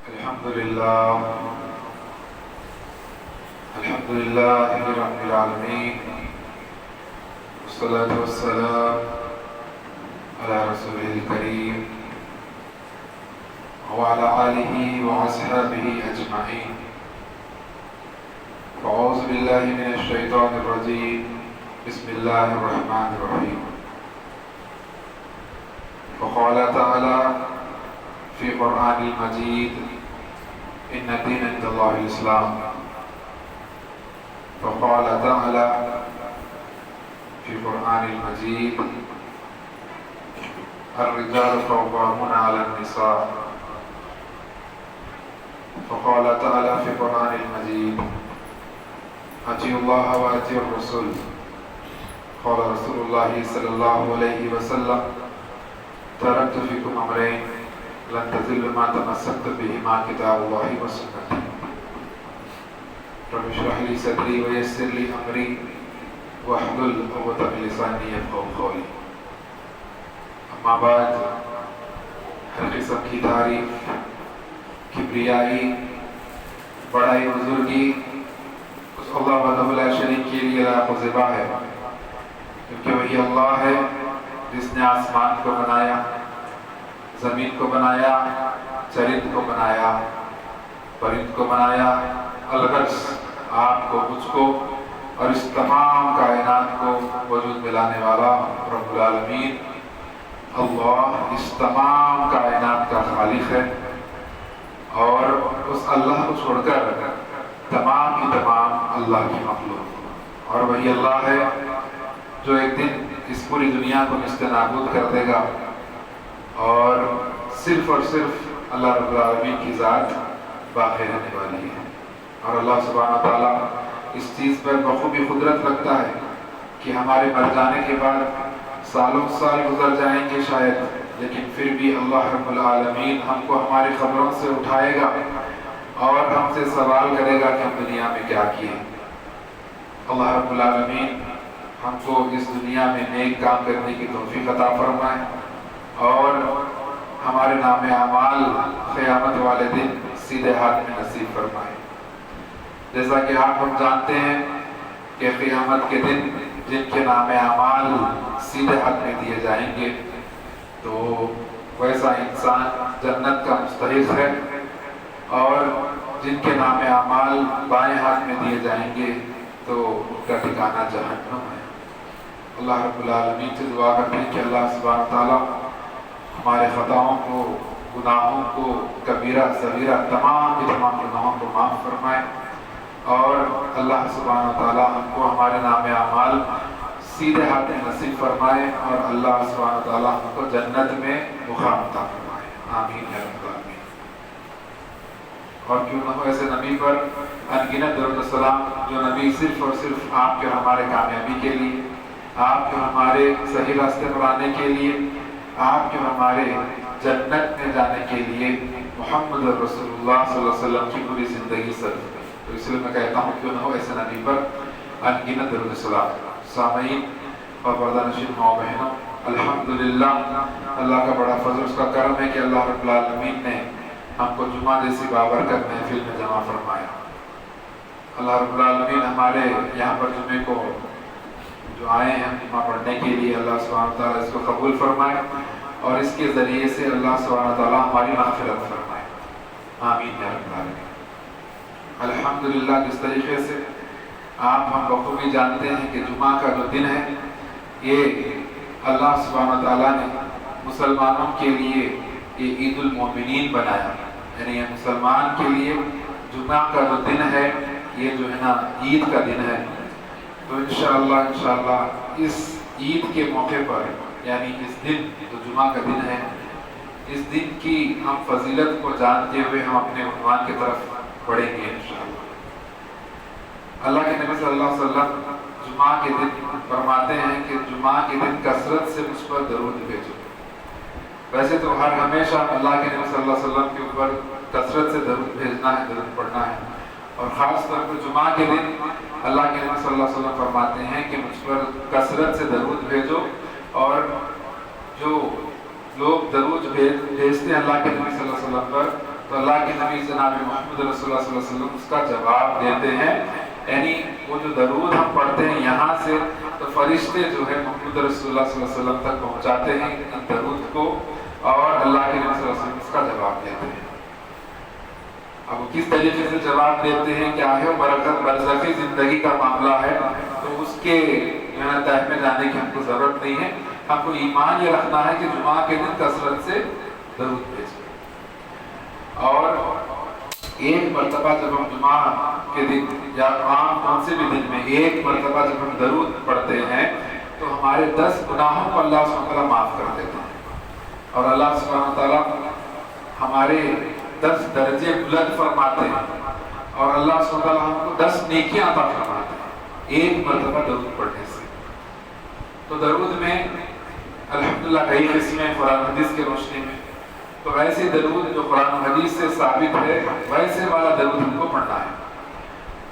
الحمد لله رب العالمين، والصلاة والسلام على رسوله الكريم وعلى آله وأصحابه أجمعين. أعوذ بالله من الشيطان الرجيم. بسم الله الرحمن الرحيم. وقال تعالى في قرآن المجيد: إن الدين عند الله الإسلام. وقال تعالى في قرآن المجيد: الرجال قوامون على النساء. وقال تعالى في قرآن المجيد: أطيعوا الله وأطيعوا الرسول. قال رسول الله صلى الله عليه وسلم: تركت فيكم أمرين لن تضلوا ما تمسكتم بهما كتاب الله وسنتي. رب اشرح لي صدري ويسر لي أمري واحلل عقدة من لساني يفقهوا قولي. اما بعد، ہر قسم کی تعریف، کبریائی، بڑائی، بزرگی اس اللہ وحدہ لا شریک کے لیے لائق و زیبا ہے، کیونکہ وہی اللہ ہے جس نے آسمان کو بنایا، زمین کو بنایا، چرند کو بنایا، پرند کو بنایا، الغرض آپ کو، مجھ کو اور اس تمام کائنات کو وجود ملانے والا رب العالمین اللہ اس تمام کائنات کا خالق ہے، اور اس اللہ کو چھوڑ کر تمام کی تمام اللہ کی مخلوق، اور وہی اللہ ہے جو ایک دن اس پوری دنیا کو نیست نابود کر دے گا، اور صرف اللہ رب العالمین کی ذات باقی رہنے والی ہے۔ اور اللہ سبحانہ وتعالیٰ اس چیز پر بخوبی قدرت رکھتا ہے کہ ہمارے مر جانے کے بعد سالوں سال گزر جائیں گے شاید، لیکن پھر بھی اللہ رب العالمین ہم کو ہماری قبروں سے اٹھائے گا اور ہم سے سوال کرے گا کہ ہم دنیا میں کیا کیے۔ اللہ رب العالمین ہم کو اس دنیا میں نیک کام کرنے کی توفیق عطا فرمائے، اور ہمارے نام اعمال قیامت والے دن سیدھے ہاتھ میں نصیب فرمائے۔ جیسا کہ آپ ہم جانتے ہیں کہ قیامت کے دن جن کے نام اعمال سیدھے ہاتھ میں دیے جائیں گے تو ویسا انسان جنت کا مستحق ہے، اور جن کے نام اعمال بائیں ہاتھ میں دیے جائیں گے تو ان کا ٹھکانہ جہنم ہے۔ اللہ رب العالمین سے دعا کرتے ہیں کہ اللہ سبحانہ تعالیٰ ہمارے خطاؤں کو، گناہوں کو، کبیرہ صغیرہ تمام کے تمام گناہوں کو معاف فرمائے، اور اللہ سبحانہ تعالیٰ ہم کو ہمارے نام اعمال سیدھے ہاتھ میں نصیب فرمائے، اور اللہ سبحانہ تعالیٰ ہم کو جنت میں مقام عطا فرمائے۔ آمین یا رب العالمین۔ اور کیوں نہ ہو ایسے نبی پر انگنت درود و سلام جو نبی صرف اور صرف آپ کے اور ہمارے کامیابی کے لیے، آپ کے اور ہمارے صحیح راستے پر آنے کے لیے، آپ کے اور ہمارے جنت میں جانے کے لیے محمد رسول اللہ صلی اللہ علیہ وسلم کی پوری زندگی صرف، تو اس لیے میں کہتا ہوں کیوں نہ ہو ایسے نبی پر انگنت درود و سلام۔ سامعین اور پردہ نشین ماؤں بہنوں، الحمدللہ اللہ کا بڑا فضل، اس کا کرم ہے کہ اللہ رب العالمین نے ہم کو جمعہ جیسی بابرکت محفل میں جمع فرمایا۔ اللہ رب العالمین ہمارے یہاں پر جمعے کو جو آئے ہیں جمعہ پڑھنے کے لیے، اللہ سبحانہ تعالیٰ اس کو قبول فرمائے، اور اس کے ذریعے سے اللہ سبحانہ تعالیٰ ہماری مغفرت فرمائے۔ آمین یا رب العالمین۔ الحمدللہ جس طریقے سے آپ ہم بخوبی جانتے ہیں کہ جمعہ کا جو دن ہے یہ اللہ سبحانہ تعالیٰ نے مسلمانوں کے لیے یہ عید المومنین بنایا، یعنی یہ مسلمان کے لیے جمعہ کا جو دن ہے یہ جو ہے نا عید کا دن ہے۔ تو انشاءاللہ اس عید کے موقع پر، یعنی اس دن جو جمعہ کا دن ہے، اس دن کی ہم فضیلت کو جانتے ہوئے ہم اپنے عنوان کی طرف بڑھیں گے انشاءاللہ۔ اللہ کے نبی صلی اللہ علیہ وسلم جمعہ کے دن فرماتے ہیں کہ جمعہ کے دن کثرت سے مجھ پر درود بھیجو۔ ویسے تو ہر ہمیشہ اللہ کے نبی صلی اللہ علیہ وسلم کے اوپر کثرت سے درود بھیجنا ہے، درود پڑھنا ہے، اور خاص طور پر جمعہ کے دن اللہ کے نبی صلی اللہ علیہ وسلم فرماتے ہیں کہ مجھ پر کثرت سے درود بھیجو، اور جو لوگ درود بھیجتے ہیں اللہ کے نبی صلی اللہ علیہ وسلم پر تو اللہ کے نبی جناب محمد رسول اللہ صلی اللہ علیہ وسلم اس کا جواب دیتے ہیں، یعنی وہ جو درود ہم پڑھتے ہیں یہاں سے تو فرشتے جو ہے محمد رسول اللہ صلی اللہ علیہ وسلم تک پہنچاتے ہیں ان درود کو، اور اللہ کے نبی صلی اللہ علیہ وسلم اس کا جواب دیتے ہیں۔ اب وہ کس طریقے سے جواب دیتے ہیں، کیا ہے، برکت برزخی زندگی کا معاملہ ہے، تو اس کے تہ میں جانے کی ہم کو ضرورت نہیں ہے۔ ہم کو ایمان یہ رکھنا ہے کہ جمعہ کے دن کثرت سے درود بھیجیں، اور ایک مرتبہ جب ہم جمعہ کے دن یا عام کون سے بھی دن میں ایک مرتبہ جب ہم درود پڑھتے ہیں تو ہمارے 10 گناہوں کو اللہ سبحانہ وتعالیٰ معاف کر دیتا ہے، اور اللہ سبحانہ وتعالیٰ ہمارے 10 درجے بلند فرماتے ہیں، اور اللہ سبحانہ وتعالیٰ ہم کو 10 نیکیاں عطا فرماتے ہیں ایک مرتبہ درود پڑھنے سے۔ تو درود میں الحمدللہ کئی قسمیں قرآن حدیث کی روشنی میں، تو ایسے درود جو قرآن حدیث سے ثابت ہے ویسے والا درود ہم کو پڑھنا ہے۔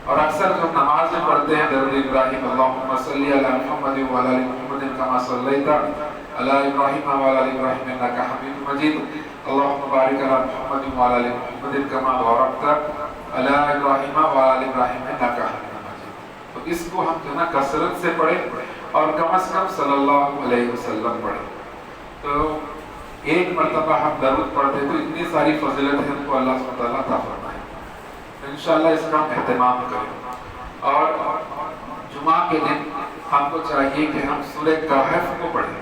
اور اکثر جو نماز میں پڑھتے ہیں درود ابراہیم، اللہم صلی علی محمد وعلی آل محمد کما صلیت علی ابراہیم وعلی آل ابراہیم انک حمید مجید، اللہم بارک علی محمد وعلی آل محمد کما بارکت علی ابراہیم وعلی آل ابراہیم انک حمید مجید۔ تو اس کو ہم جو ہے نا کثرت سے پڑھیں، اور کم از کم صلی اللہ علیہ وسلم پڑھیں۔ تو ایک مرتبہ ہم درود پڑھتے تو اتنی ساری فضیلت ہے ہم کو اللہ سبحانہ وتعالیٰ عطا فرمائے۔ انشاءاللہ اس کا ہم اہتمام کریں، اور جمعہ کے دن ہم کو چاہیے کہ ہم سورہ کہف کو پڑھیں،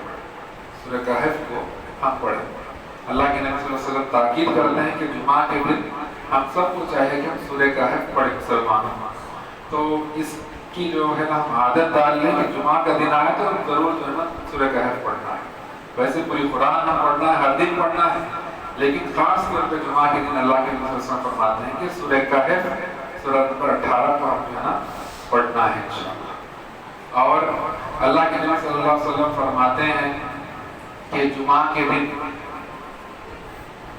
سورہ کہف کو ہم پڑھیں۔ اللہ کے نبی صلی اللہ علیہ وسلم تاکید کرتے ہیں کہ جمعہ کے دن ہم سب کو چاہیے کہ ہم سورہ کہف پڑھیں مسلمانوں۔ تو اس کی جو ہے نا ہم عادت ڈال لیں کہ جمعہ کا دن آئے تو ضرور جو ہے نا سورہ کہف پڑھنا ہے۔ ویسے پوری قرآن ہم پڑھنا ہے، ہر دن پڑھنا ہے، لیکن خاص طور پہ جمعہ کے دن اللہ کے نبی صلی اللہ علیہ وسلم فرماتے ہیں کہ سورہ کہف سورہ نمبر 18 کو ہم جو ہے نا پڑھنا ہے انشاءاللہ۔ اور اللہ کے نبی صلی اللہ علیہ وسلم فرماتے ہیں کہ جمعہ کے دن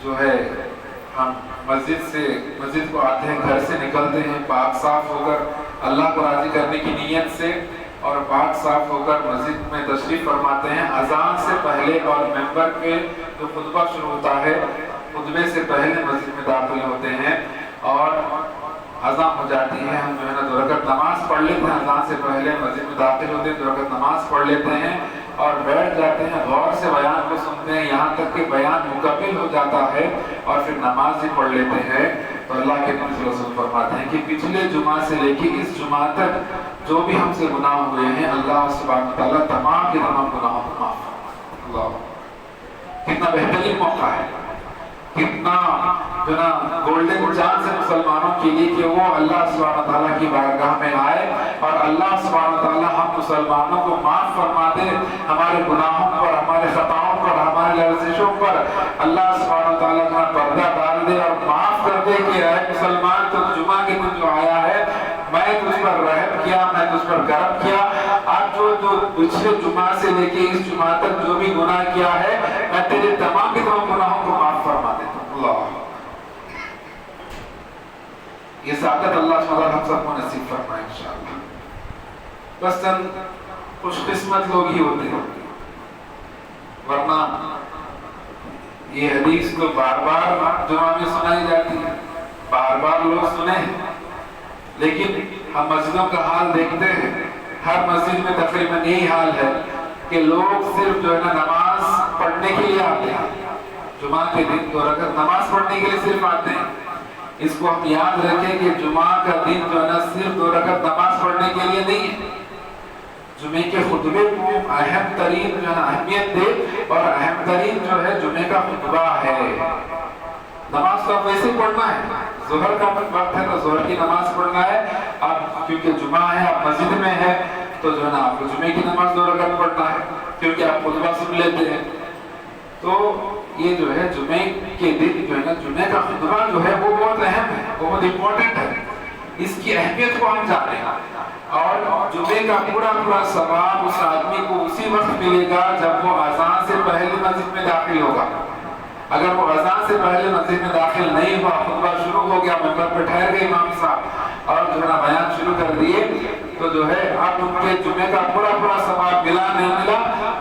جو ہے ہم مسجد کو آتے ہیں، گھر سے نکلتے ہیں پاک صاف ہو کر اللہ کو راضی کرنے کی نیت سے، اور پاک صاف ہو کر مسجد میں تشریف فرماتے ہیں۔ اذان سے پہلے اور منبر پہ جو خطبہ شروع ہوتا ہے خطبے سے پہلے مسجد میں داخل ہوتے ہیں، اور اذان ہو جاتی ہے، ہم جو ہے نا 2 رکعت نماز پڑھ لیتے ہیں، اذان سے پہلے مسجد میں داخل ہوتے ہیں 2 رکعت نماز پڑھ لیتے ہیں، اور بیٹھ جاتے ہیں، غور سے بیان کو سنتے ہیں یہاں تک کہ بیان مکمل ہو جاتا ہے، اور پھر نماز بھی پڑھ لیتے ہیں۔ تو اللہ کے نبی صلی اللہ علیہ وسلم فرماتے ہیں کہ پچھلے جمعہ سے لے کے اس جمعہ تک جو بھی ہم سے گناہ ہوئے ہیں اللہ سبحانہ وتعالیٰ تمام کے تمام گناہوں کو معاف فرمائے۔ اللہ، کتنا بہترین موقع ہے، کتنا جو نا گولڈن چانس ہے مسلمانوں کے لیے کہ وہ اللہ سبحانہ وتعالیٰ کی بارگاہ میں آئے، اور اللہ سبحانہ وتعالیٰ ہم مسلمانوں کو معاف فرما دے، ہمارے گناہوں پر، ہمارے خطاؤں پر، ہمارے لرزشوں پر اللہ سبحانہ وتعالیٰ کا پردہ ڈال دے اور معاف کر دے کہ اے مسلمان تو جمعہ کے دن جو آیا ہے میں تجھ پر رحم کیا، میں تجھ پر کرم کیا، آج جو پچھلے جمعہ سے لے کے اس جمعہ تک جو بھی گناہ کیا ہے میں تیرے تمام کے تمام گناہوں کو معاف فرما دیتا ہوں۔ اللہ، یہ سعادت اللہ تعالیٰ ہم سب کو نصیب فرمائے انشاءاللہ۔ بس چند خوش قسمت لوگ ہی ہوتے ہیں، ورنہ یہ حدیث تو بار بار جمعہ میں سنائی جاتی ہے، بار بار لوگ سنے ہیں، لیکن ہم مسجدوں کا حال دیکھتے ہیں، ہر مسجد میں تقریباً یہی حال ہے کہ لوگ صرف جو ہے نا نماز پڑھنے کے لیے آتے ہیں، جمعہ کے دن 2 رکعت نماز پڑھنے کے لیے صرف آتے ہیں۔ اس کو ہم یاد رکھیں کہ جمعہ کا دن جو ہے نا صرف 2 رکعت نماز پڑھنے کے لیے نہیں ہے، جمعے کے خطبے کو اہم ترین جو ہے اہمیت دے، اور اہم ترین جو ہے جمعے کا خطبہ ہے۔ نماز تو اب ویسے پڑھنا ہے، ظہر کا وقت ہے تو ظہر کی نماز پڑھنا ہے، اب کیونکہ جمعہ ہے آپ مسجد میں ہے تو جو ہے نا آپ کو جمعے کی نماز 2 رکعت پڑھنا ہے کیونکہ آپ خطبہ سن لیتے ہیں۔ تو یہ جو ہے جمعے کے دن جو ہے نا جمعے کا خطبہ جو ہے وہ بہت اہم ہے، بہت امپورٹنٹ ہے، اس کی اہمیت کو ہم جانیں، اور جمعے کا پورا ثواب اس آدمی کو اسی وقت ملے گا جب وہ اذان سے پہلے مسجد میں داخل ہوگا۔ اگر وہ اذان سے پہلے مسجد میں داخل نہیں ہوا، خطبہ شروع ہو گیا، منبر پہ ٹھہر گئے امام صاحب اور جو ہے نا بیان شروع کر دیے، تو جو ہے اب ان کے جمعے کا پورا ثواب ملا نہیں ملا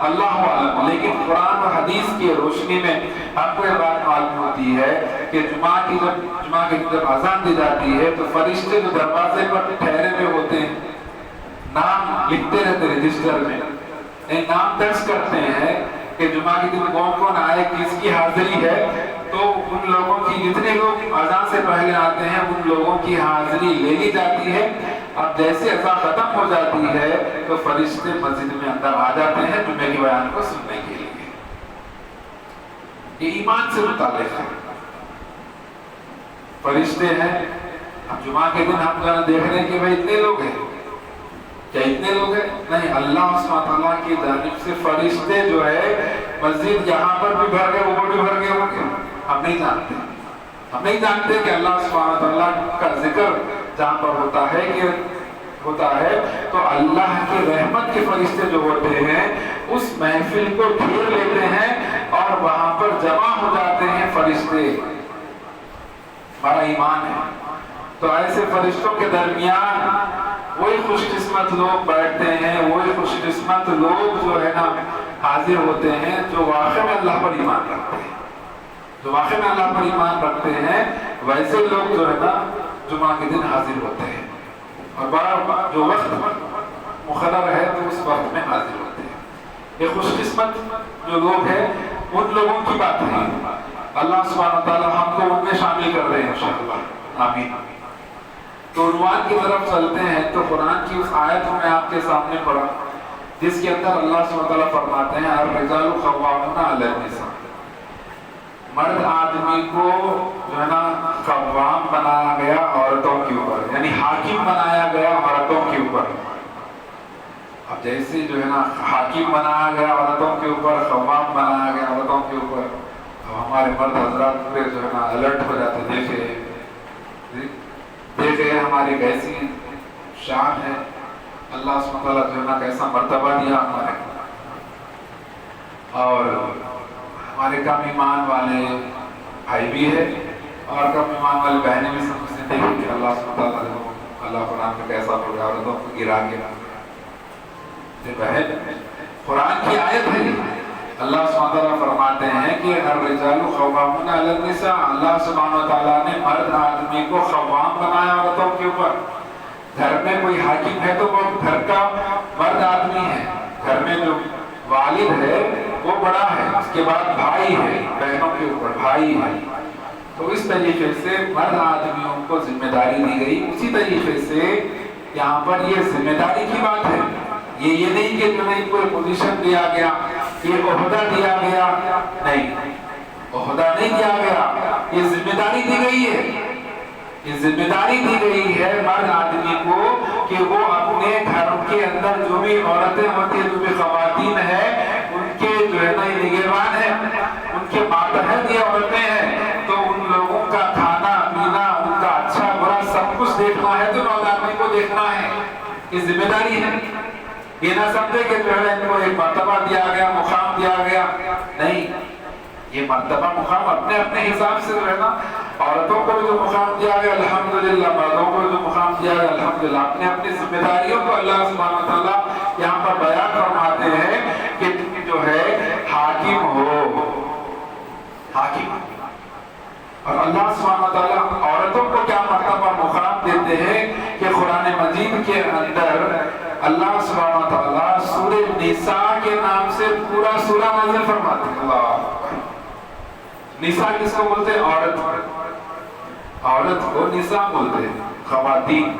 اللہ عالم. لیکن قرآن اور حدیث کی روشنی میں ہم کو یہ بات معلوم ہوتی ہے کہ جمعہ کی جب اذان دی جاتی ہے تو فرشتے جو دروازے پر ٹھہرے ہوئے ہوتے ہیں نام لکھتے رہتے رجسٹر میں، نام درج کرتے ہیں کہ جمعہ کے دن کون کون آئے، کس کی حاضری ہے. تو ان لوگوں کی جتنے لوگ اذان سے پہلے آتے ہیں ان لوگوں کی حاضری لے لی جاتی ہے. اب جیسے اذان ختم ہو جاتی ہے تو فرشتے مسجد میں اندر آ جاتے ہیں جمعے کی بیان کو سننے کے لیے. یہ ایمان سے متعلق ہے. فرشتے ہیں. اب جمعہ کے دن ہم دیکھ رہے ہیں کہ بھائی اتنے لوگ ہیں، کیا اتنے لوگ ہیں؟ نہیں، اللہ سبحانہ تعالیٰ کی جانب سے فرشتے جو ہے مسجد یہاں پر بھی بھر گئے وہ بھی بھر گئے ہوں گے. ہم نہیں جانتے. ہم نہیں جانتے کہ اللہ سبحانہ تعالیٰ کا ذکر جہاں پر ہوتا ہے تو اللہ کی رحمت کے فرشتے جو ہوتے ہیں اس محفل کو گھیر لیتے ہیں اور وہاں پر جمع ہو جاتے ہیں فرشتے. ہمارا ایمان ہے. تو ایسے فرشتوں کے درمیان وہی خوش قسمت لوگ بیٹھتے ہیں، وہی خوش قسمت لوگ جو ہے نا حاضر ہوتے ہیں جو واقع میں اللہ پر ایمان رکھتے ہیں. جو واقع میں اللہ پر ایمان رکھتے ہیں ویسے لوگ جو ہے نا جمعہ کے دن حاضر ہوتے ہیں اور بڑا جو وقت مقرر ہے تو اس وقت میں حاضر ہوتے ہیں. یہ خوش قسمت جو لوگ ہیں ان لوگوں کی بات ہے. اللہ سبحانہ تعالیٰ ہم کو ان میں شامل کر رہے ہیں انشاءاللہ. آمین. تو عنوان کی طرف چلتے ہیں. تو قرآن کی اس آیت کو میں آپ کے سامنے پڑھا جس کے اندر اللہ سبحانہ تعالیٰ فرماتے ہیں الرجال قوامون علی النساء. مرد آدمی کو جو ہے نا قوام بنایا گیا عورتوں کے اوپر، یعنی حاکم بنایا گیا عورتوں کے اوپر. اب جیسے جو ہے نا حاکم بنایا گیا عورتوں کے اوپر، قوام بنایا گیا عورتوں کے اوپر، اب ہمارے مرد حضرات پورے جو ہے نا الرٹ ہو جاتے. دیکھے ہماری کیسی شان ہے، اللہ سبحانہ تعالیٰ جو ہے نا کیسا مرتبہ دیا ہمارے، اور ہمارے کم ایمان والے بھائی بھی ہے اور کم ایمان والے بہنیں بھی سمجھتے ہیں کہ اللہ سبحانہ تعالیٰ اللہ قرآن کا کیسا پڑھا عورتوں کو گرا بہن. قرآن کی آیت ہے. اللہ سبحانہ تعالیٰ فرماتے ہیں کہ الرجال قوامون علی النساء. اللہ سبحانہ تعالیٰ نے مرد آدمی کو قوام بنایا عورتوں کے اوپر. گھر میں کوئی حاکم ہے تو وہ گھر کا مرد آدمی ہے. گھر میں جو والد ہے وہ بڑا ہے، اس کے بعد بھائی ہے، بہنوں کے اوپر بھائی ہے. تو اس طریقے سے مرد آدمیوں کو ذمہ داری دی گئی. اسی طریقے سے یہاں پر یہ ذمہ داری کی بات ہے. یہ نہیں کہ تمہیں کوئی پوزیشن دیا گیا، یہ عہدہ دیا گیا، نہیں، عہدہ نہیں دیا گیا. یہ ذمہ داری دی گئی ہے. یہ ذمہ داری دی گئی ہے مرد آدمی کو کہ وہ اپنے گھر کے اندر جو بھی عورتیں ہوتی ہیں، جو بھی خواتین ہیں، ان کے جو ہے نا نگہبان ہیں، ان کے ماتحت یہ عورتیں ہیں. تو ان لوگوں کا کھانا پینا، ان کا اچھا برا سب کچھ دیکھنا ہے تو مرد آدمی کو دیکھنا ہے. یہ ذمہ داری ہے. یہ نہ سمجھے کہ جو ہے ان کو ایک مرتبہ دیا گیا، مقام دیا گیا. نہیں، یہ مرتبہ مقام اپنے اپنے حساب سے جو ہے نا عورتوں کو جو مقام دیا گیا الحمدللہ، مردوں کو جو مقام دیا گیا الحمدللہ. اپنے اپنی ذمہ داریوں کو اللہ سبحانہ تعالیٰ یہاں پر بیان فرماتے ہیں کہ تم جو ہے حاکم ہو. حاکم. اور اللہ سبحانہ تعالیٰ عورتوں کو کیا مرتبہ مقام دیتے ہیں کہ قرآن مجید کے اندر اللہ سبحانہ تعالیٰ سورہ نساء کے نام سے پورا سورہ نازل فرماتے ہیں. اللہ نساء کس کو بولتے ہیں؟ عورت کو نساء بولتے ہیں، خواتین.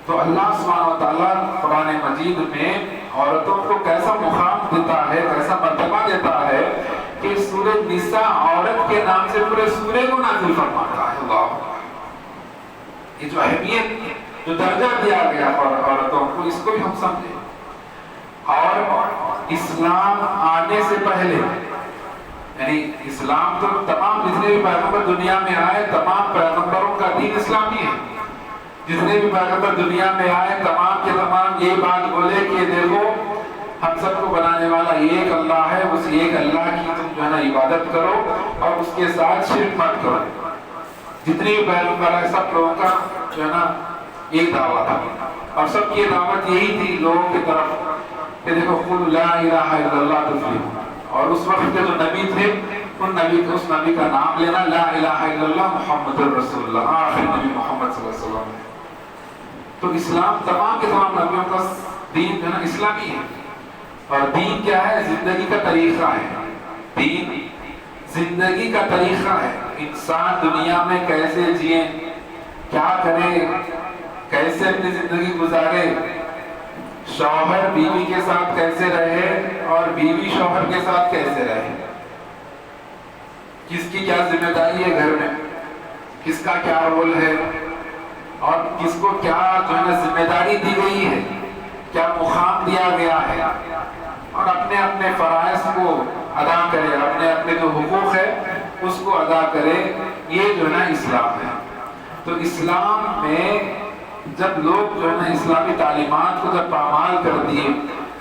تو اللہ سبحانہ تعالیٰ قرآن مجید میں عورتوں کو کیسا مقام دیتا ہے، کیسا مرتبہ دیتا ہے کہ سورہ نساء عورت کے نام سے پورے سورے کو نازل فرماتا ہے. اللہ، یہ جو اہمیت، جو درجہ دیا گیا عورتوں کو، اس کو بھی ہم سمجھیں. اور اسلام آنے سے پہلے، یعنی اسلام تو تمام جتنے بھی پیغمبر دنیا میں آئے تمام پیغمبروں کا دین اسلامی ہے. جتنے بھی پیغمبر دنیا میں آئے تمام کے تمام یہ بات بولے کہ دیکھو ہم سب کو بنانے والا ایک اللہ ہے، اس ایک اللہ کی تم جو ہے نا عبادت کرو اور اس کے ساتھ شرک مت کرو. جتنے بھی پیغمبر آئے سب لوگوں کا جو ہے نا ایک دعوت تھا اور سب کی دعوت یہی تھی لوگوں کی طرف کہ دیکھو قل لا الہ الا اللہ تفلحون، اور اس وقت کے جو نبی تھے اس نبی کا نام لینا، لا الہ الا اللہ محمد رسول اللہ، آخری نبی محمد صلی اللہ علیہ وسلم ہے۔ تو اسلام تمام کے تمام نبیوں کا دین جو ہے نا اسلامی ہے، اور دین کیا ہے؟ زندگی کا طریقہ ہے۔ دین زندگی کا طریقہ ہے، انسان دنیا میں کیسے جیے، کیا کرے، کیسے اپنی زندگی گزارے، شوہر بیوی کے ساتھ کیسے رہے اور بیوی شوہر کے ساتھ کیسے رہے، کس کی کیا ذمہ داری ہے گھر میں، کس کا کیا رول ہے، اور کس کو کیا جو ہے نا ذمہ داری دی گئی ہے، کیا مقام دیا گیا ہے، اور اپنے اپنے فرائض کو ادا کرے، اپنے اپنے جو حقوق ہے اس کو ادا کرے، یہ جو ہے نا اسلام ہے۔ تو اسلام میں جب لوگ جو ہے نا اسلامی تعلیمات کو جب پامال کر دیے،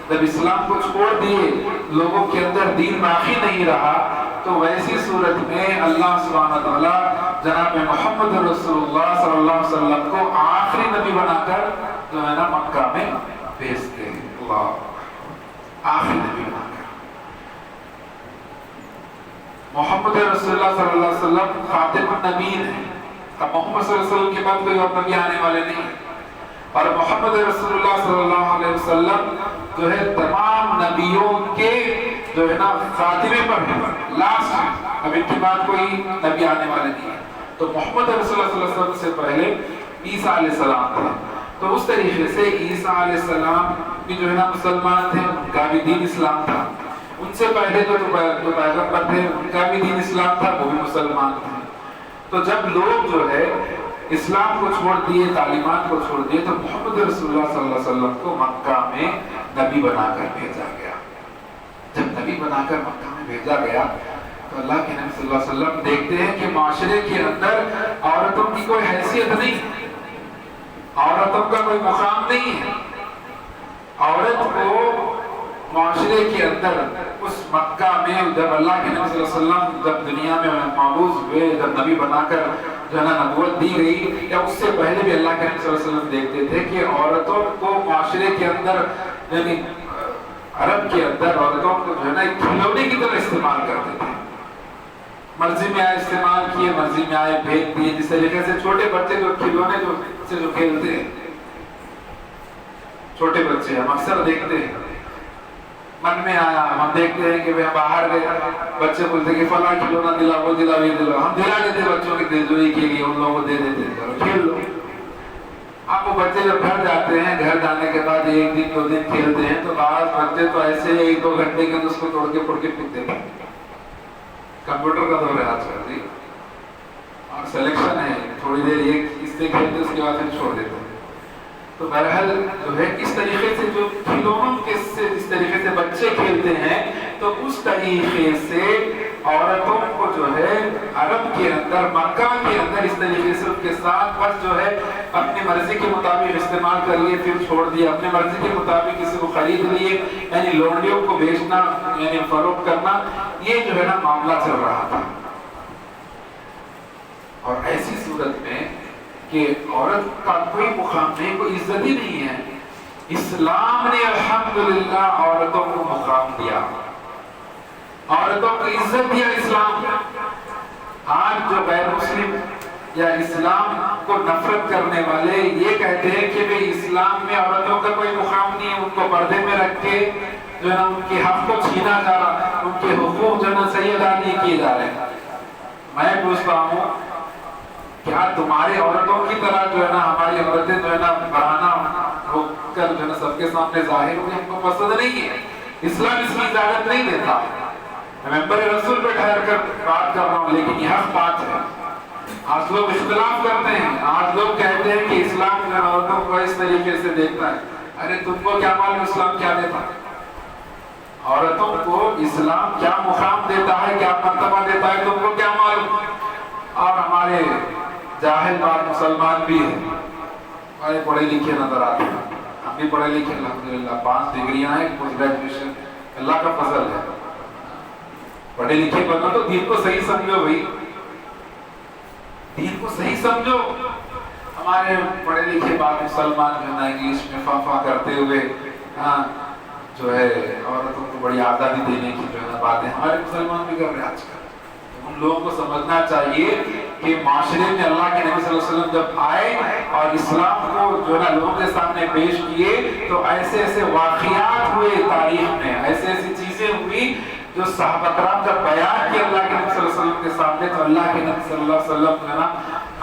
جب اسلام کو چھوڑ دیے، لوگوں کے اندر دین باقی نہیں رہا، تو ویسی صورت میں اللہ سبحانہ تعالیٰ جناب محمد رسول اللہ صلی اللہ علیہ وسلم کو آخری نبی بنا کر جو ہے نا مکہ میں بھیجتے ہیں، اللہ آخری نبی بنا کر۔ محمد رسول اللہ صلی اللہ علیہ وسلم خاتم النبیین ہیں، اب محمد صلی اللہ علیہ وسلم کے بعد کوئی اور نبی آنے والے نہیں، اور محمد رسول اللہ صلی اللہ علیہ وسلم جو ہے تمام نبیوں کے جو ہے نا خاتمے پر ہے، لاسٹ، اب ان کے بعد کوئی نبی آنے والے نہیں ہے۔ تو محمد رسول اللہ صلی اللہ علیہ وسلم سے پہلے عیسیٰ علیہ السلام تھا، تو اس طریقے سے عیسیٰ علیہ السلام بھی جو ہے نا مسلمان تھے، ان کا بھی دین اسلام تھا۔ ان سے پہلے جو پیغمبر تھے ان کا بھی دین اسلام تھا، وہ بھی مسلمان تھے۔ تو جب لوگ جو ہے اسلام کو چھوڑ دیے، تعلیمات کو چھوڑ دیے، تو محمد رسول اللہ صلی اللہ علیہ وسلم کو مکہ میں نبی بنا کر بھیجا گیا۔ جب نبی بنا کر مکہ میں بھیجا گیا تو اللہ کے نبی صلی اللہ علیہ وسلم دیکھتے ہیں کہ معاشرے کے اندر عورتوں کی کوئی حیثیت نہیں، عورتوں کا کوئی مقام نہیں ہے۔ عورت کو معاشرے کے اندر اس مکہ میں جب اللہ کے نبی صلی اللہ علیہ وسلم جب دنیا میں مبعوث ہوئے، جب نبی بنا کر جو ہے نا نبوت دی گئی، یا اس سے پہلے بھی اللہ کے نبی صلی اللہ علیہ وسلم دیکھتے تھے کہ عورتوں کو معاشرے کے اندر، یعنی عرب کے اندر عورتوں کو جو ہے نا ایک کھلونے کی طرح استعمال کرتے تھے، مرضی میں آئے استعمال کیے، مرضی میں آئے پھینک دیے، جس طریقے سے چھوٹے بچے جو کھلونے جو کھیلتے ہیں، چھوٹے بچے ہم اکثر دیکھتے ہیں، من میں آیا ہم دیکھتے ہیں کہ باہر گئے، بچے بولتے ہیں کہ فلاں کھلونا دلا، وہ دلا، یہ دلا، ہم دلا دیتے بچوں کی دلجوئی کے لیے، ان لوگوں کو دے دیتے کھیل لو۔ اب وہ بچے جب گھر جاتے ہیں، گھر جانے کے بعد ایک دن دو دن کھیلتے ہیں، تو بعض بچے تو ایسے ایک دو گھنٹے کے اندر اس کو توڑ کے پھوڑ کے پھینک دیتے ہیں۔ کمپیوٹر کا دور ہے آج کل جی، اور سلیکشن ہے، تھوڑی دیر ایک اس سے کھیلتے اس کے بعد پھر چھوڑ دیتے ہیں۔ تو بہرحال جو ہے اس طریقے سے جو کھلونوں کے سے جس طریقے سے بچے کھیلتے ہیں، تو اس طریقے سے عورتوں کو جو ہے عرب کے اندر، مکہ کے اندر اس طریقے سے ان کے ساتھ بس جو ہے اپنی مرضی کے مطابق استعمال کر لیے، پھر چھوڑ دیا، اپنی مرضی کے مطابق کسی کو خرید لیے، یعنی لونڈیوں کو بیچنا، یعنی فروخت کرنا، یہ جو ہے نا معاملہ چل رہا تھا۔ اور ایسی صورت میں کہ عورت کا کوئی مقام نہیں، کوئی عزت ہی نہیں ہے، اسلام نے الحمدللہ عورتوں کو مقام دیا، عورتوں کو عزت دیا اسلام۔ آج جو غیر مسلم یا اسلام کو نفرت کرنے والے یہ کہتے ہیں کہ بھئی اسلام میں عورتوں کا کوئی مقام نہیں ہے، ان کو پردے میں رکھ کے جو ہے نا ان کے حق کو چھینا جا رہا، ان کے حقوق جو ہے نا صحیح ادا نہیں کیے جا رہے ہیں۔ میں پوچھتا ہوں کیا تمہاری عورتوں کی طرح جو ہے نا ہماری عورتیں جو ہے نا بڑھانا ہو کر جو ہے نا سب کے سامنے ظاہر ہوئی، ہم کو پسند نہیں ہے، اسلام اس کی اجازت نہیں دیتا۔ میں ممبر رسول پہ ٹھہر کر بات کر رہا ہوں، لیکن یہ حق بات ہے۔ آج لوگ اختلاف کرتے ہیں، آج لوگ کہتے ہیں کہ اسلام جو ہے عورتوں کو اس طریقے سے دیکھتا ہے۔ ارے تم کو کیا معلوم اسلام کیا دیتا ہے؟ عورتوں کو اسلام کیا مقام دیتا ہے، کیا مرتبہ دیتا ہے، تم کو کیا معلوم؟ اور ہمارے جاہل بات مسلمان بھی ہیں، ہمارے پڑھے لکھے نظر آتے ہیں، ہم بھی پڑھے لکھے الحمدللہ، 5 ڈگریاں ہیں، پوسٹ گریجویشن، اللہ کا فضل ہے۔ پڑھے لکھے بنو تو دین کو صحیح سمجھو بھائی، دین کو صحیح سمجھو۔ ہمارے پڑھے لکھے بات مسلمان جو ہے نا انگلش میں فا کرتے ہوئے جو ہے عورتوں کو بڑی آزادی دینے کی جو ہے باتیں ہمارے مسلمان بھی کر رہے ہیں آج کل. ان لوگوں کو سمجھنا چاہیے کہ معاشرے میں اللہ کے نبی صلی اللہ علیہ وسلم جب آئے اور اسلام کو جو ہے لوگوں کے سامنے پیش کیے تو ایسے ایسے واقعات ہوئے تاریخ میں، ایسے ایسی چیزیں ہوئی جو صحابہ کرام جب بیان کیا اللہ کے نبی صلی اللہ علیہ وسلم کے سامنے تو اللہ کے نبی صلی اللہ علیہ وسلم جو ہے نا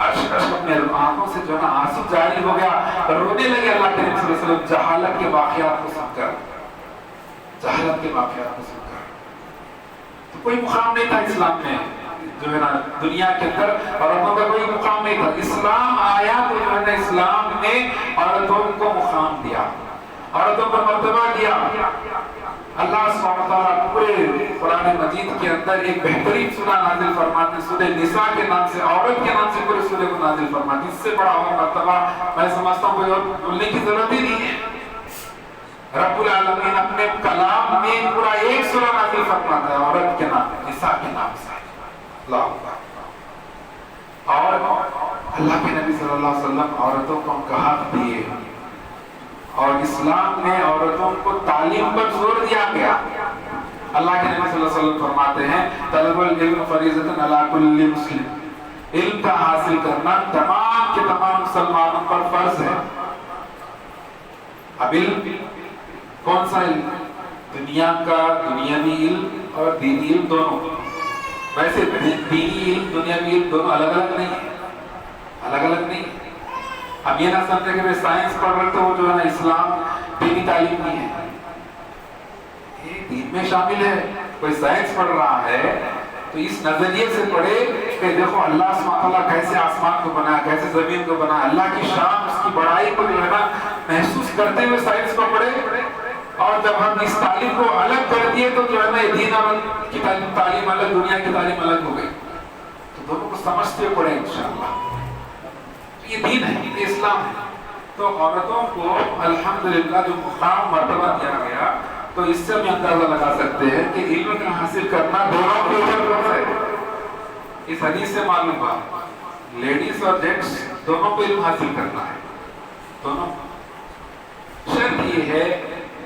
اپنے آنکھوں سے جو ہے نا آنسو جاری ہو گیا، رونے لگے اللہ کے نبی صلی اللہ علیہ وسلم جہالت کے واقعات کو سن کر، جہالت کے واقعات کو سن کر. تو کوئی مقام نہیں تھا اسلام میں جو ہے نا دنیا کے اندر عورتوں کا کوئی مقام نہیں تھا. اسلام آیا تو جو ہے نا اسلام نے عورتوں کو مقام دیا، عورتوں کو مرتبہ دیا. اللہ سبحانہ وتعالیٰ پورے قرآن مجید کے اندر ایک بہترین سورہ نازل فرماتے ہیں، سورہ نساء کے نام سے، عورت کے نام سے پورے سورہ کو نازل فرماتے ہیں. اس سے بڑا اور مرتبہ میں سمجھتا ہوں کوئی اور بولنے کی ضرورت ہی نہیں ہے. رب العالمین اپنے کلام میں پورا ایک سورہ نازل فرماتا ہے عورت کے نام، نساء کے نام سے. اللہ اور اللہ کے نبی صلی اللہ علیہ وسلم عورتوں کو حق دیے اور اسلام میں عورتوں کو تعلیم پر زور دیا گیا. اللہ کے نبی صلی اللہ علیہ وسلم فرماتے ہیں طلب العلم فریضۃ علی کل مسلم، علم کا حاصل کرنا تمام کے تمام مسلمانوں پر فرض ہے. اب علم کون سا علم؟ دنیا کا دنیاوی علم اور دینی علم دونوں. ویسے دینی علم دنیاوی علم دونوں الگ الگ نہیں ہیں، الگ الگ نہیں. اب یہ نہ سمجھے کہ میں سائنس پڑھ رہا تو وہ جو ہے نا اسلام دینی تعلیم نہیں ہے، یہ دین میں شامل ہے. کوئی سائنس پڑھ رہا ہے تو اس نظریے سے پڑھے کہ دیکھو اللہ سبحانہ وتعالیٰ کیسے آسمان کو بنایا، کیسے زمین کو بنایا، اللہ کی شان اس کی بڑائی کو جو ہے نا محسوس کرتے ہوئے سائنس کو پڑھے. اور جب ہم اس تعلیم کو الگ کر دیے تو جو ہے نا یہ دین اور کی تعلیم الگ، دنیا کی تعلیم الگ ہو گئی. تو دونوں کو سمجھتے ہوئے پڑھیں انشاءاللہ. یہ دین ہے، یہ اسلام ہے. تو عورتوں کو الحمدللہ جو مقام مرتبہ دیا گیا تو اس سے ہم اندازہ لگا سکتے ہیں کہ علم کا حاصل کرنا دونوں کے اوپر فرض ہے. اس حدیث سے معلوم ہوا لیڈیز اور جینٹس دونوں کو علم حاصل کرنا ہے. دونوں شرط یہ ہے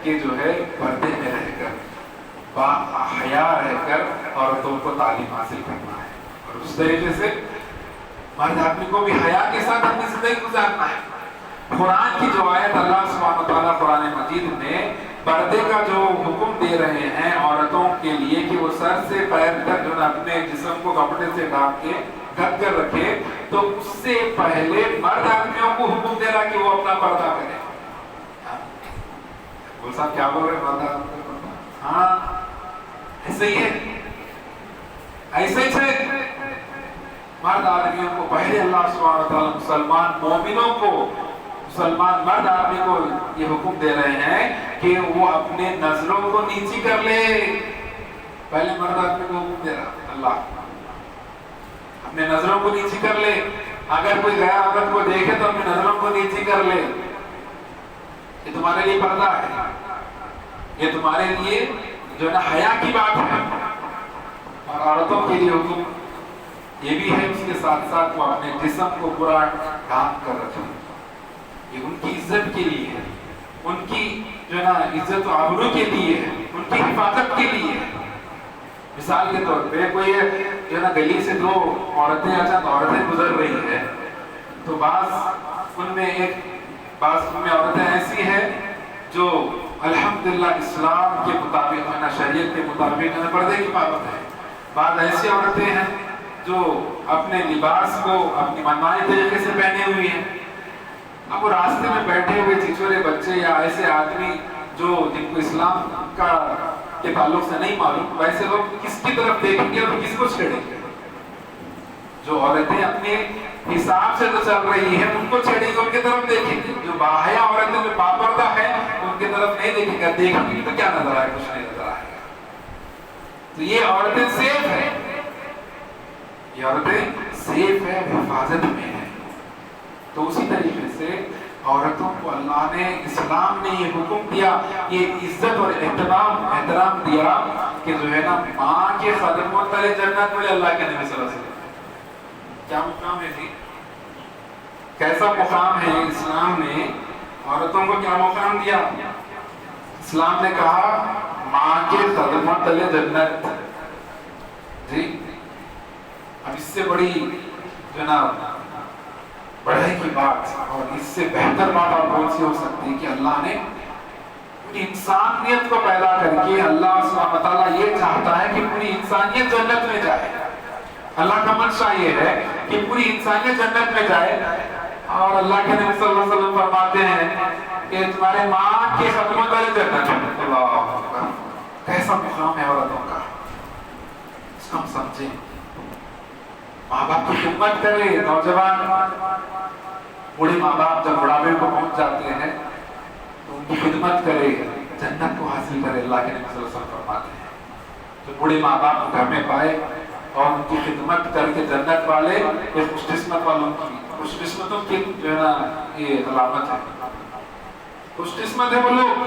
کہ جو ہے پردے میں رہ کر، با حیا رہ کر عورتوں کو تعلیم حاصل کرنا ہے. اور اس طریقے سے مرد آدمی کو بھی حیا کے ساتھ اپنی زندگی گزارنا ہے. قرآن کی جو آیت اللہ سبحانہ وتعالیٰ قرآن مجید میں پردے کا جو حکم دے رہے ہیں عورتوں کے لیے کہ وہ سر سے پیر تک جو اپنے جسم کو کپڑے سے ڈھانپ کے ڈھک کر رکھے، تو اس سے پہلے مرد آدمیوں کو حکم دے رہا کہ وہ اپنا پردہ کرے. بول صاحب کیا بول رہے پردہ؟ ہاں ایسے ہی ہے، ایسے ہی ہے. مرد آدمیوں کو پہلے اللہ سبحانہ وتعالیٰ مسلمان مومنوں کو، مسلمان مرد آدمی کو یہ حکم دے رہے ہیں کہ وہ اپنے نظروں کو نیچی کر لے. پہلے مرد آدمی کو حکم دے رہا اللہ اپنے نظروں کو نیچی کر لے. اگر کوئی غیر عورت کو دیکھے تو اپنے نظروں کو نیچی کر لے. یہ تمہارے لیے پردہ ہے، یہ تمہارے لیے جو نا حیا کی بات ہے. اور عورتوں کے لیے حکم یہ بھی ہے اس کے ساتھ ساتھ وہ اپنے جسم کو پورا ڈھانپ کر رکھیں. یہ ان کی عزت کے لیے ہے، ان کی جو نا عزت و آبرو کے لیے ہے، ان کی حفاظت کے لیے ہے. مثال کے طور پہ کوئی جو نا گلی سے دو عورتیں گزر رہی ہے تو بعض ان میں عورتیں ایسی ہیں جو الحمدللہ اسلام کے مطابق ہے نا، شریعت کے مطابق پردے کی پابند ہے. بعض ایسی عورتیں ہیں جو اپنے لباس کو اپنی منمانی طریقے سے پہنے ہوئی ہیں. اب وہ راستے میں بیٹھے ہوئے چھچورے بچے یا ایسے آدمی جو جن کو اسلام کے تعلق سے نہیں معلوم، ویسے لوگ کس کی طرف دیکھیں گے اور کس کو چھیڑیں گے؟ جو عورتیں اپنے حساب سے جو چل رہی ہیں ان کو چھیڑیں گے، ان کی طرف دیکھیں گے. جو باحیا عورتیں جو باپردہ ہیں ان کی طرف نہیں دیکھیں گے. دیکھیں گے تو کیا نظر آئے؟ کچھ نہیں نظر آئے گا. تو یہ عورتیں سیف ہیں، یہ عورتیں سیف ہے، حفاظت میں ہے. تو اسی طریقے سے عورتوں کو اللہ نے، اسلام نے یہ حکم دیا، یہ عزت اور احترام دیا کہ جو ہے نا ماں کے خدموں تلے جنت میں اللہ کے نبی صلی اللہ علیہ وسلم. کیا مقام ہے جی؟ کیسا مقام ہے؟ اسلام نے عورتوں کو کیا مقام دیا؟ اسلام نے کہا ماں کے خدمت تلے جنت. جی اب اس سے بڑی جو نا بڑھائی کی بات اور اس سے بہتر بات اور کون سی ہو سکتی ہے کہ اللہ نے پوری انسانیت کو پیدا کر کے اللہ سبحانہ وتعالیٰ یہ چاہتا ہے کہ پوری انسانیت جنت میں جائے. اللہ کا منشا یہ ہے کہ پوری انسانیت جنت میں جائے. اور اللہ کے نبی صلی اللہ علیہ وسلم فرماتے ہیں کہ تمہارے ماں کی خدمت والے جنت میں. اللہ اکبر، کیسا مقام ہے عورتوں کا، اس کو ہم سمجھیں. ماں باپ کی خدمت کرے. نوجوان بوڑھے ماں باپ جب بڑھاپے کو پہنچ جاتے ہیں تو ان کی خدمت کرے، جنت کو حاصل کرے. اللہ کے نبی صلی اللہ علیہ وسلم فرماتے ہیں تو بوڑھے ماں باپ کو گھر میں پائے اور ان کی خدمت کر کے جنت والے یہ خوش قسمت والوں کی، خوش قسمتوں کی جو ہے نا یہ علامت ہے. خوش قسمت ہے وہ لوگ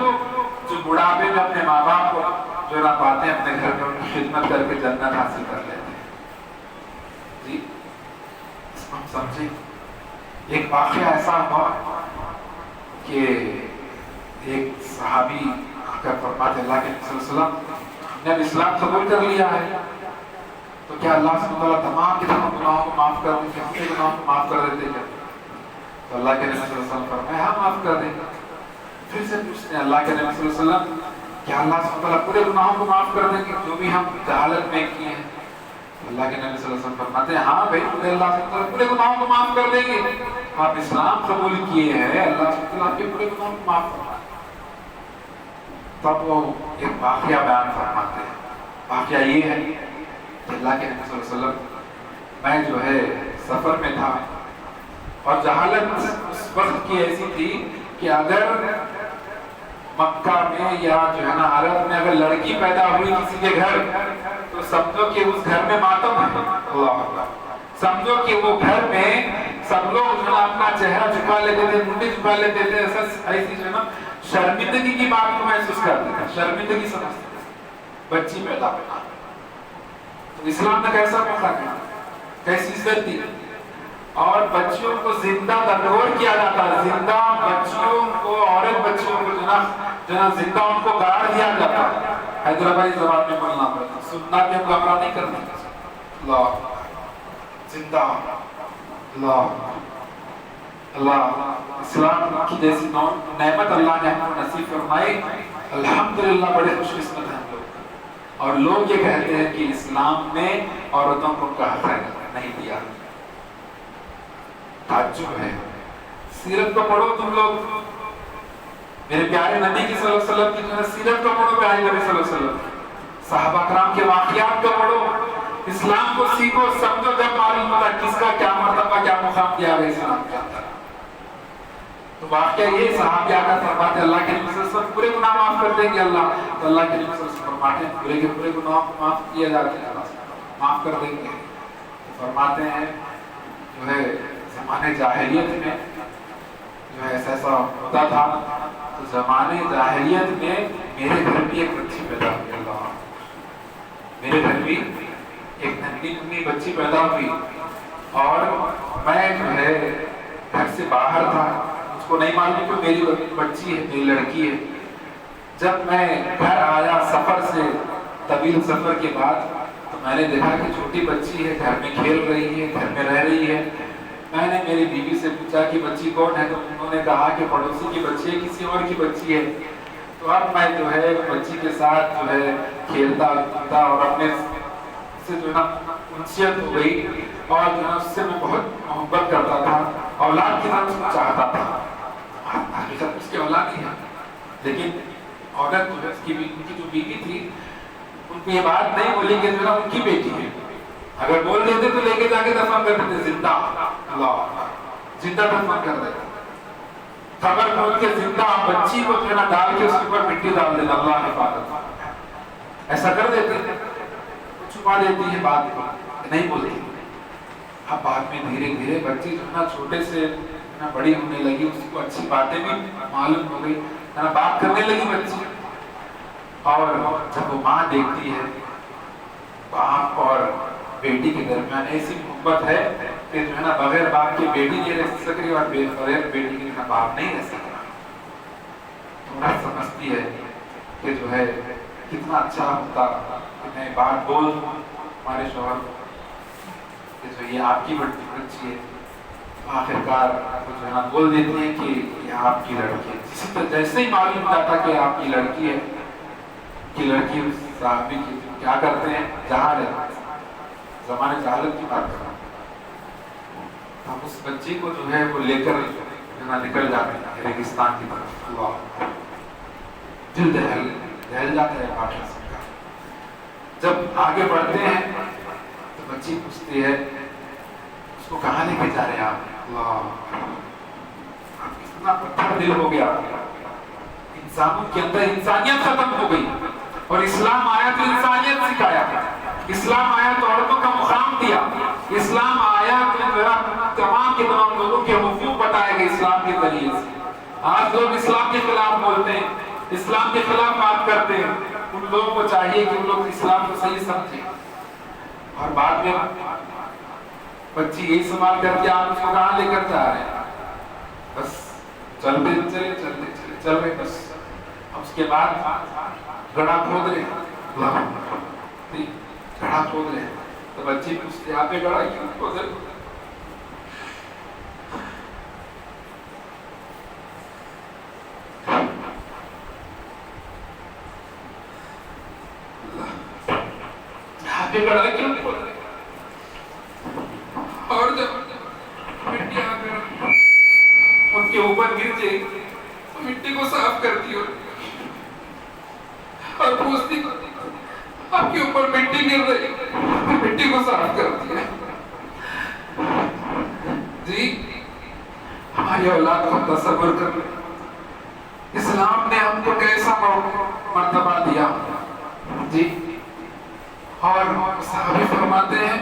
جو بڑھاپے میں اپنے ماں باپ کو جو ہے نا پاتے ہیں، اپنے گھر میں ان کی خدمت کر کے جنت حاصل کر لیتے ہیں. جی اس کو ہم سمجھیں. ایک واقعہ ایسا ہوا کہ ایک صحابی آ کر فرماتے اللہ کے نبی صلی اللہ علیہ وسلم نے اسلام قبول کر لیا ہے تو کیا اللہ سبحانہ وتعالیٰ تمام کے تمام گناہوں کو معاف کر دیں گے؟ ہم سے گناہوں کو معاف کر دیتے کیا؟ تو اللہ کے نبی صلی اللہ علیہ وسلم فرمایا ہاں معاف کر دیں گے. پھر سے پوچھتے ہیں اللہ کے نبی صلی اللہ علیہ وسلم کیا اللہ سبحانہ وتعالیٰ پورے گناہوں کو معاف کر دیں گے جو بھی ہم جہالت میں کیے ہیں؟ اللہ کے نبی صلی اللہ علیہ وسلم فرماتے ہیں ہاں بھائی پورے اللہ سبحانہ وتعالیٰ پورے گناہوں کو معاف کر دیں گے. آپ اسلام قبول کیے ہیں، اللہ سبحانہ وتعالیٰ آپ کے پورے گناہوں کو معاف فرمائے. تب وہ ایک واقعہ بیان فرماتے ہیں. واقعہ یہ ہے کہ اللہ کے نبی صلی اللہ علیہ وسلم میں جو ہے سفر میں تھا اور جہالت اس وقت کی ایسی تھی کہ اگر مکہ میں یا جو ہے نا عرب میں اگر لڑکی پیدا ہوئی کسی کے گھر تو سمجھو کہ اس گھر میں ماتم ہے. اللہ اکبر. سمجھو کہ وہ گھر میں سب لوگ جو ہے نا اپنا چہرہ جھکا لیتے تھے، منڈی جھکا لیتے تھے. ایسی جو ہے نا شرمندگی کی بات کو محسوس کرتے تھے، شرمندگی سمجھتے تھے بچی پیدا ہونا. تو اسلام نے کیسا موقع دیا، کیسی عزت دی. اور بچیوں کو زندہ تدور کیا جاتا ہے، زندہ بچیوں کو، عورت بچیوں کو جو نا زندہ ان کو گاڑ دیا جاتا ہے. حیدرآبادی زبان میں بولنا پڑتا، سننا بھی ہم گھبرا نہیں کرنا. اللہ زندہ، اللہ اللہ اسلام کی جیسی نعمت اللہ نے ہم کو نصیب فرمائی. الحمدللہ بڑے خوش قسمت ہیں ہم لوگ. اور لوگ یہ کہتے ہیں کہ اسلام میں عورتوں کو کہا نہیں دیا. تعجب ہے. سیرت کو پڑھو تم لوگ، میرے پیارے نبی کی صلی اللہ علیہ وسلم کی جو ہے سیرت کو پڑھو، پیارے نبی صلی اللہ علیہ وسلم صحابہ کرام کے واقعات کو پڑھو، اسلام کو سیکھو، سمجھو. جب معلوم ہوتا کس کا کیا مرتبہ، کیا مقام دیا گیا اسلام کے اندر. تو واقعہ یہ صحابہ آ کر فرماتے اللہ کے نبی صلی اللہ علیہ وسلم پورے گناہ معاف کر دیں گے اللہ. تو اللہ کے نبی صلی اللہ علیہ وسلم فرماتے ہیں پورے کے پورے گناہ کو معاف کیا جاتے ہیں، اللہ معاف کر دیں گے. تو فرماتے ہیں جو ہے زمانے جاہلیت میں جو ہے ایسا ہوتا تھا. تو زمانے جاہلیت میں میرے گھر بھی ایک بچی پیدا ہوئی. اللہ میرے گھر بھی ایک ننھی ننھی بچی پیدا ہوئی اور میں جو ہے گھر سے باہر تھا، اس کو نہیں معلوم کہ میری بچی ہے، میری لڑکی ہے. جب میں گھر آیا سفر سے، طویل سفر کے بعد، تو میں نے دیکھا کہ چھوٹی بچی ہے، گھر میں کھیل رہی ہے، گھر میں رہ رہی ہے. میں نے میری بیوی سے پوچھا کہ بچی کون ہے؟ تو انہوں نے کہا کہ پڑوسی کی بچی ہے، کسی اور کی بچی ہے. تو اب میں جو ہے بچی کے ساتھ جو ہے کھیلتا تھا اور اپنے سے جو ہے نا انسیت ہو گئی اور جو ہے اس سے میں بہت محبت کرتا تھا، اولاد کی طرح اس کو چاہتا تھا. حقیقت اس کی اولاد ہی ہے، لیکن عورت جو ہے ان کی جو بیوی تھی ان کو یہ بات نہیں بولی کہ جو ہے نا ان کی بیٹی ہے. اگر بول دیتے تو لے کے جا کے دفن کر دیتے زندہ. اللہ زندہ دفن کر دیتے، قبر کھول کے زندہ بچی کو جو ہے نا ڈال کے اس کے اوپر مٹی ڈال دینا. اللہ حفاظت ایسا کر دیتے، چھپا دیتی ہے بات کو، نہیں بولتی. اب بعد میں دھیرے دھیرے بچی جو ہے نا چھوٹے سے بڑی ہونے لگی، اس کو اچھی باتیں بھی معلوم ہو گئی، بات کرنے لگی بچی. اور جب وہ ماں دیکھتی ہے باپ اور بیٹی کے درمیان ایسی محبت ہے کہ جو ہے نا بغیر باپ کی بیٹی نہیں رہ سکتی اور بغیر بیٹی کے باپ نہیں رہ سکتا. تو سمجھتی ہے کہ جو ہے کتنا اچھا ہوتا کہ میں بات بول دوں ہمارے شوہر کہ جو یہ آپ کی بچی ہے، آخرکار وہ جو ہے نا بول دیتے ہیں کہ یہ آپ کی لڑکی ہے. جیسے ہی معلوم جاتا کہ آپ کی لڑکی ہے، کہ لڑکی صحابی کی کیا کرتے ہیں، جہالت، زمانے جہالت کی بات کر رہا ہوں، ہم اس بچی کو جو ہے وہ لے کر نکل جاتے ہیں ریگستان کی طرف. اللہ، دل دہل جاتا ہے واقعہ سن کر. جب آگے بڑھتے ہیں تو بچی پوچھتی ہے اس کو کہاں لے کے جا رہے ہیں آپ؟ اللہ، اتنا پتھر دل ہو گیا. انسانوں کے اندر انسانیت ختم ہو گئی، اور اسلام آیا تو انسانیت سکھایا. اسلام آیا تو عورتوں کا مقام دیا. اسلام آیا تو تمام کے تمام لوگوں کے حقوق بتائے گئے اسلام کے ذریعے سے. آج لوگ اسلام کے خلاف بولتے ہیں، اسلام کے خلاف بات کرتے ہیں. ان لوگوں کو چاہیے کہ ان لوگ اسلام کو صحیح سمجھیں. اور بعد میں بچی یہی سوال کر کے آپ اس کو کہاں لے کر جا رہے ہیں؟ بس چل رہے بس. اس کے بعد گڑھا کھود رہے، گڑھا کھود رہے تو بچی پوچھتے آپ نے گڑھا کیوں کھود رہے؟ گڑھا کیوں کھود رہے؟ اور جب مٹی آ کر ان کے اوپر گر جائے تو مٹی کو صاف کرتی ہو اور پوچھتی آپ کے اوپر مٹی گر رہی، مٹی کو صاف کرتی ہے. جی ہماری اولاد کو تصور کر لیں، اسلام نے ہم کو کیسا مرتبہ دیا. جی اور صحابی فرماتے ہیں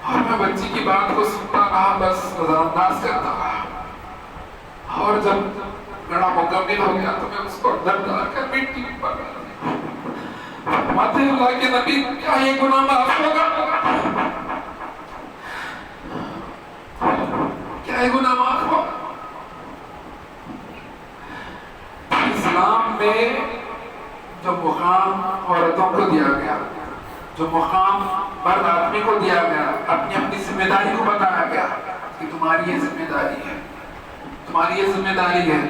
اور میں بچی کی بات کو سنتا رہا، بس نظر انداز کرتا رہا. اور جب گڑھا مکمل ہو گیا تو میں اس کو اندر ڈال کر مٹی پر فرماتے ہیں اللہ کے نبی کیا یہ گناہ معاف ہوگا؟ کیا یہ گناہ معاف ہوگا؟ اسلام میں جو مقام عورتوں کو دیا گیا، جو مقام مرد آدمی کو دیا گیا، اپنی اپنی ذمہ داری کو بتایا گیا کہ تمہاری یہ ذمہ داری ہے، تمہاری یہ ذمہ داری ہے.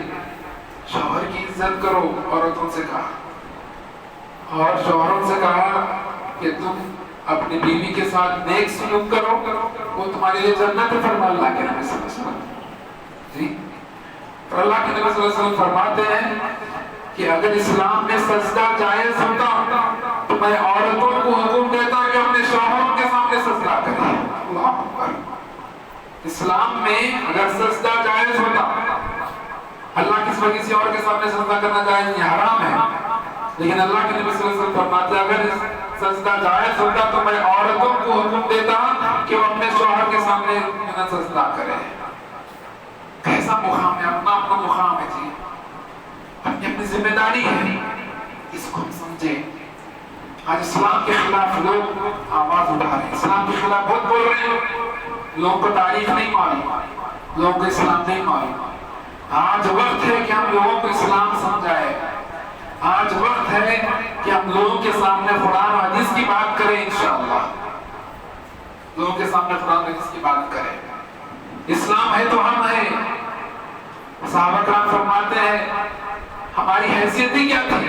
شوہر کی عزت کرو، عورتوں سے کہا، اور شوہروں سے کہا کہ تم اپنی بیوی کے ساتھ نیک سلوک کرو، وہ تمہارے لیے جنت ہے. فرما اللہ کے نبی صلی اللہ علیہ وسلم. جی اور اللہ کے نبی صلی اللہ علیہ وسلم فرماتے ہیں کہ اگر اسلام میں سجدہ جائز ہوتا تو میں عورتوں کو حکم دیتا کہ اپنے شوہروں کے سامنے سجدہ کریں. اللہ اکبر. اسلام میں اگر سجدہ جائز ہوتا، اللہ کسی اور کے سامنے سجدہ کرنا جائز نہیں، حرام ہے، لیکن اللہ کے نبی صلی اللہ علیہ وسلم فرماتے ہیں اگر سجدہ جائز ہوتا تو میں عورتوں کو حکم دیتا کہ وہ اپنے شوہر کے سامنے سجدہ کریں. کیسا مقام ہے، اپنا اپنا مقام ہے. جی اپنی اپنی ذمہ داری ہے، اس کو ہم سمجھیں. آج اسلام کے خلاف لوگ آواز اٹھا رہے ہیں، اسلام کے خلاف بہت بول رہے ہیں. لوگوں کو تاریخ نہیں معلوم، لوگوں کو اسلام نہیں معلوم. آج وقت ہے کہ ہم لوگوں کو اسلام سمجھائے. آج وقت ہے کہ ہم لوگوں کے سامنے قرآن و حدیث کی بات کریں. انشاءاللہ لوگوں کے سامنے قرآن و حدیث کی بات کریں. اسلام ہے تو ہم ہیں. صحابہ کرام فرماتے ہیں ہماری حیثیت ہی کیا تھی،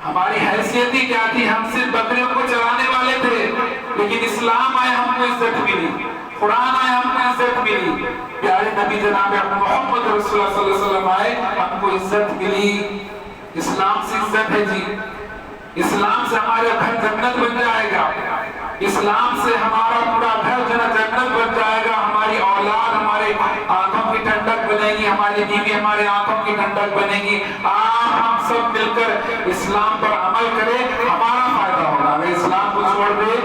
ہماری حیثیت ہی کیا تھی، ہم صرف بکریوں کو چرانے والے تھے، لیکن اسلام آئے ہم کو عزت ملی، قرآن آئے ہم کو عزت ملی، پیارے نبی جناب محمد رسول اللہ صلی اللہ علیہ وسلم آئے ہم کو عزت ملی. اسلام سے عزت ہے. جی اسلام سے ہمارا گھر جنت بن جائے گا، اسلام سے ہمارا پورا گھر جنت بن جائے گا. ہماری اولاد ہمارے آنکھوں کی ٹھنڈک بنے گی، ہماری بیوی ہمارے آنکھوں کی ٹھنڈک بنے گی. ہم سب مل کر اسلام پر عمل کریں، ہمارا فائدہ ہوگا. اگر اسلام کو چھوڑ دے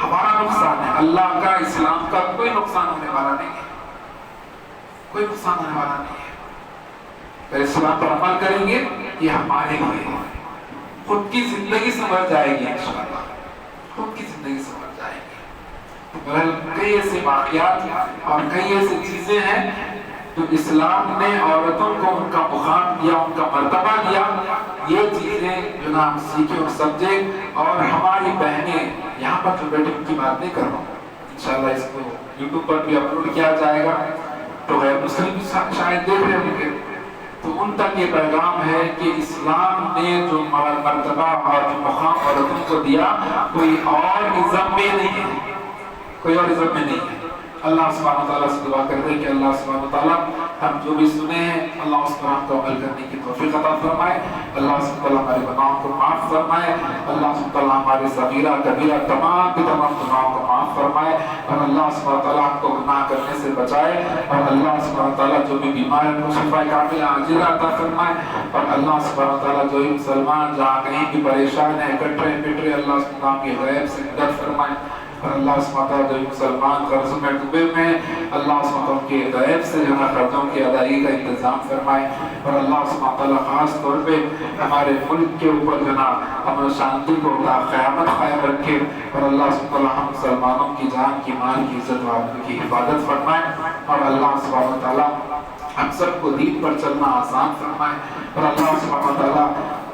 ہمارا نقصان ہے. اللہ کا اسلام کا کوئی نقصان ہونے والا نہیں ہے، کوئی نقصان ہونے والا نہیں ہے. اگر اسلام پر عمل کریں گے یہ ہمارے لیے خود کی زندگی سنور جائے گی. انشاءاللہ خود کی زندگی سنور جائے گی. کئی ایسے واقعات اور کئی ایسی چیزیں ہیں تو اسلام نے عورتوں کو ان کا مقام دیا، ان کا مرتبہ دیا. یہ چیزیں جو نا ہم سیکھیں اور سمجھیں. اور ہماری بہنیں یہاں پر جو بیٹے ان کی بات نہیں کر رہا ہوں، انشاءاللہ اس کو یوٹیوب پر بھی اپلوڈ کیا جائے گا تو غیر مسلم بھی شاید دیکھ رہے ہوں گے، تو ان تک یہ پیغام ہے کہ اسلام نے جو مرتبہ اور جو مقام عورتوں کو دیا کوئی اور نظام میں نہیں ہے، کوئی اور نظام میں نہیں ہے. اللہ سبحانہ وتعالیٰ سے دعا کرتے ہیں کہ اللہ سبحانہ وتعالیٰ ہم جو بھی سنے ہیں اللہ اس پر ہم کو عمل کرنے کی توفیق عطا فرمائے. اللہ سبحانہ وتعالیٰ ہمارے گناہوں کو معاف فرمائے. اللہ سبحانہ وتعالیٰ ہمارے صغیرہ کبیرہ تمام گناہوں کو معاف فرمائے. اور اللہ سبحانہ وتعالیٰ ہم کو گناہ کرنے سے بچائے. اور اللہ سبحانہ وتعالیٰ جو بھی بیمار ہیں ان کو شفا کاملہ عاجلہ عطا فرمائے. اور اللہ سبحانہ وتعالیٰ جو بھی مسلمان جہاں کہیں بھی پریشان ہیں کٹ رہے پٹ رہے اللہ سبحانہ وتعالیٰ کی غیب سے مدد فرمائے. اور اللہ سبحانہ وتعالیٰ جو مسلمان قرضوں میں ڈوبے ہوئے ہیں اللہ سبحانہ وتعالیٰ کے غیب سے جو ہے قرضوں کی ادائیگی کا انتظام فرمائے. اور اللہ سبحانہ وتعالیٰ خاص طور پہ ہمارے ملک کے اوپر جو ہے امن و شانتی کو قیامت قائم رکھے. اور اللہ سبحانہ وتعالیٰ ہم مسلمانوں کی جان کی مال کی عزت و کی حفاظت فرمائے. اور اللہ سبحانہ وتعالیٰ ہم سب کو دین پر چلنا آسان فرمائے. اور اللہ سبحانہ وتعالیٰ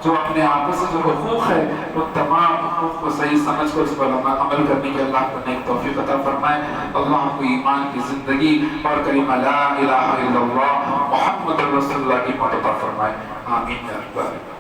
جو اپنے آپس سے جو حقوق ہے وہ تمام حقوق کو صحیح سمجھ کر اس پر عمل کرنے کے اللہ کو نیک توفیق عطا فرمائے. اللہ کو ایمان کی زندگی اور کلمہ لا الہ الا اللہ محمد رسول اللہ کی موت عطا فرمائے. آمین یا رب العالمین.